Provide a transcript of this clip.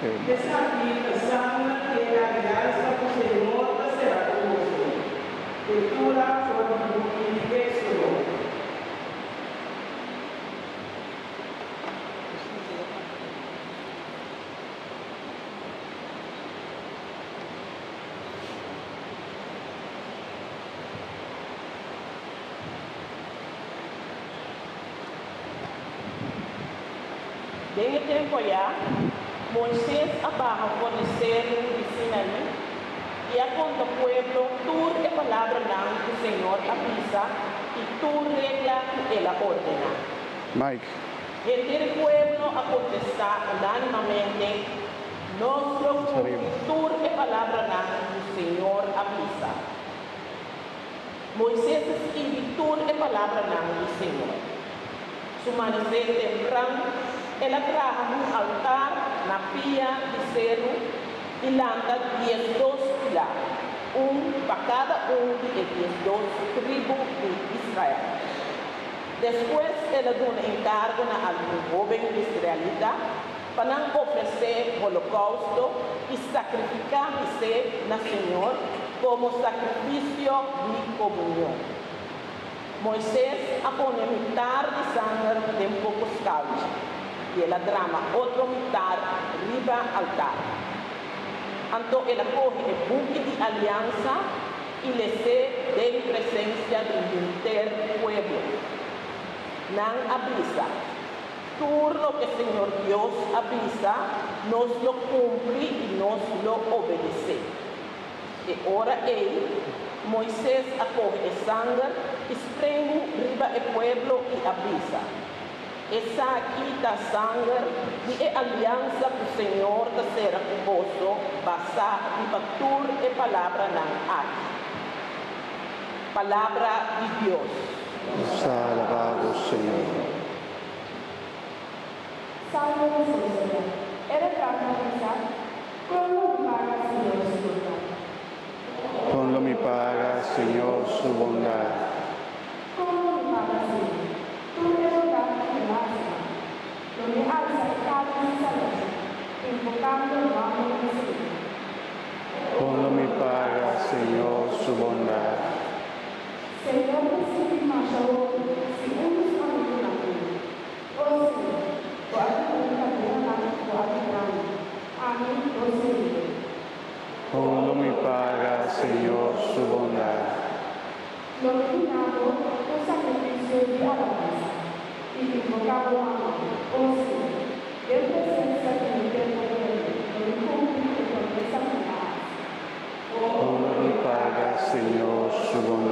Desafio passando que a graça do Senhor será conosco. Leitura sobre o texto. Desde tempo já, Moisés abajo con el cerro de Sinaí y a contra el pueblo tur e palabra del Señor avisa y tu regla y la ordena. Mike. El pueblo a contestar unánimemente, nuestro tur e palabra del Señor avisa. Moisés escribió tur e palabra del Señor. Su amanecer temprano, ela traja un altar na pia de cerro y lanta 12 pilares, para cada de 12 tribus de Israel. Después, ela dio un encargo a algún joven israelita para ofrecer holocausto y sacrificarse al Señor como sacrificio de comunión. Moisés pone mitad de sangre de un poco caldo y ela drama otro mitad riba altar. Anto ela coge el buque de alianza y le se de presencia del inter pueblo. Nan avisa. Todo lo que el Señor Dios avisa, nos lo cumple y nos lo obedece. Y ahora Moisés acoge sangre, espreme riba el pueblo y avisa. Essa aqui da sangre de aliança que o Senhor da será convosco, basar de batur e palavra não aqui. Palavra de Deus. Alabado Senhor. Salve o Senhor. Era para pensar como paga Senhor su bondad. Ponlo mi paga, Señor, su bondad. Como mi paga Senhor. Tu me bondad y gracia. Donde has sacado mi salud, invocando el nombre de Señor. Ponlo mi paga, Señor, su bondad. Señor, recibe más ahora, si unos amigos la vida. Oh Señor, tu ayuda tu ayuda. Amén, oh Señor. Ponlo mi paga, Señor, su bondad. Lo iluminado, un sacrificio de alabanza, y invocado amor, oh Señor, en presencia de mi eterno reino, lo cumple y promesa mi paz. Ponlo mi paga, Señor, su bondad.